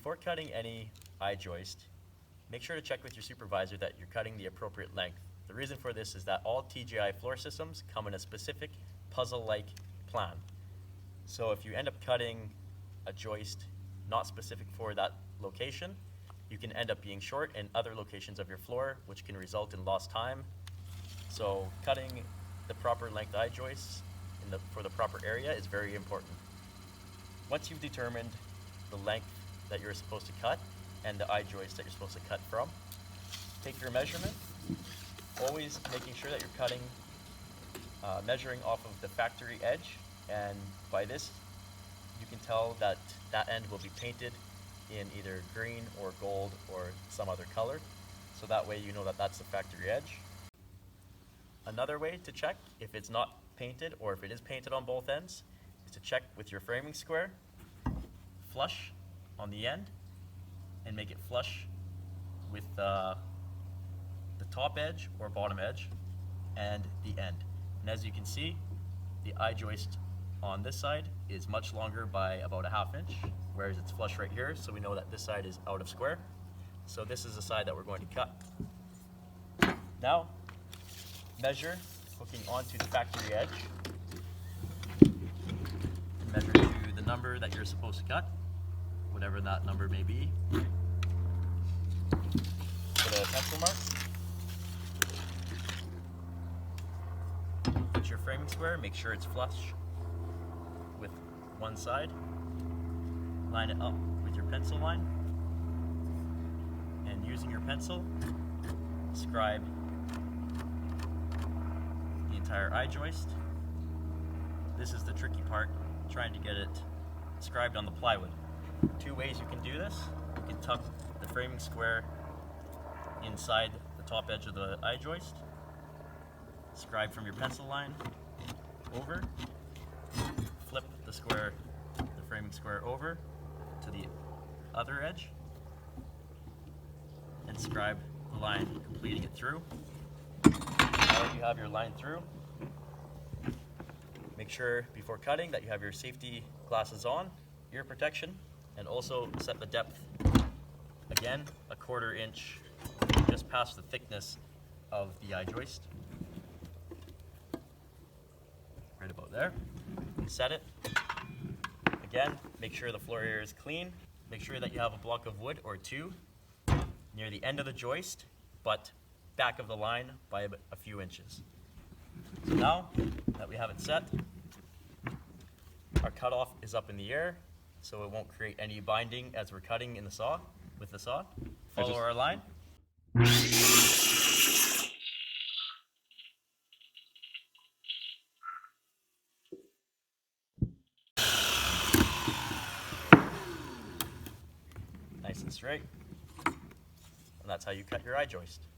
Before cutting any I-joist, make sure to check with your supervisor that you're cutting the appropriate length. The reason for this is that all TGI floor systems come in a specific puzzle-like plan. So if you end up cutting a joist not specific for that location, you can end up being short in other locations of your floor, which can result in lost time. So cutting the proper length I-joists for the proper area is very important. Once you've determined the length that you're supposed to cut and the I-joist that you're supposed to cut from, take your measurement, always making sure that you're cutting, measuring off of the factory edge, and by this you can tell that that end will be painted in either green or gold or some other color, so that way you know that that's the factory edge. Another way to check if it's not painted or if it is painted on both ends is to check with your framing square, flush on the end, and make it flush with the top edge or bottom edge and the end. And as you can see, the I-joist on this side is much longer by about a ½ inch, whereas it's flush right here, so we know that this side is out of square. So this is the side that we're going to cut. Now, measure hooking onto the factory edge. Measure to the number that you're supposed to cut, whatever that number may be. Put a pencil mark. Put your framing square, make sure it's flush with one side. Line it up with your pencil line. And using your pencil, scribe the entire I-joist. This is the tricky part, trying to get it scribed on the plywood. Two ways you can do this. You can tuck the framing square inside the top edge of the I-joist, scribe from your pencil line over, flip the framing square over to the other edge, and scribe the line, completing it through. Now that you have your line through, make sure before cutting that you have your safety glasses on, ear protection, and also set the depth, again, a ¼ inch, just past the thickness of the I-joist. Right about there. Set it. Again, make sure the floor area is clean. Make sure that you have a block of wood or two near the end of the joist, but back of the line by a few inches. So now that we have it set, our cutoff is up in the air, so it won't create any binding as we're cutting in the saw, with the saw. Follow our line. Nice and straight. And that's how you cut your I-joist.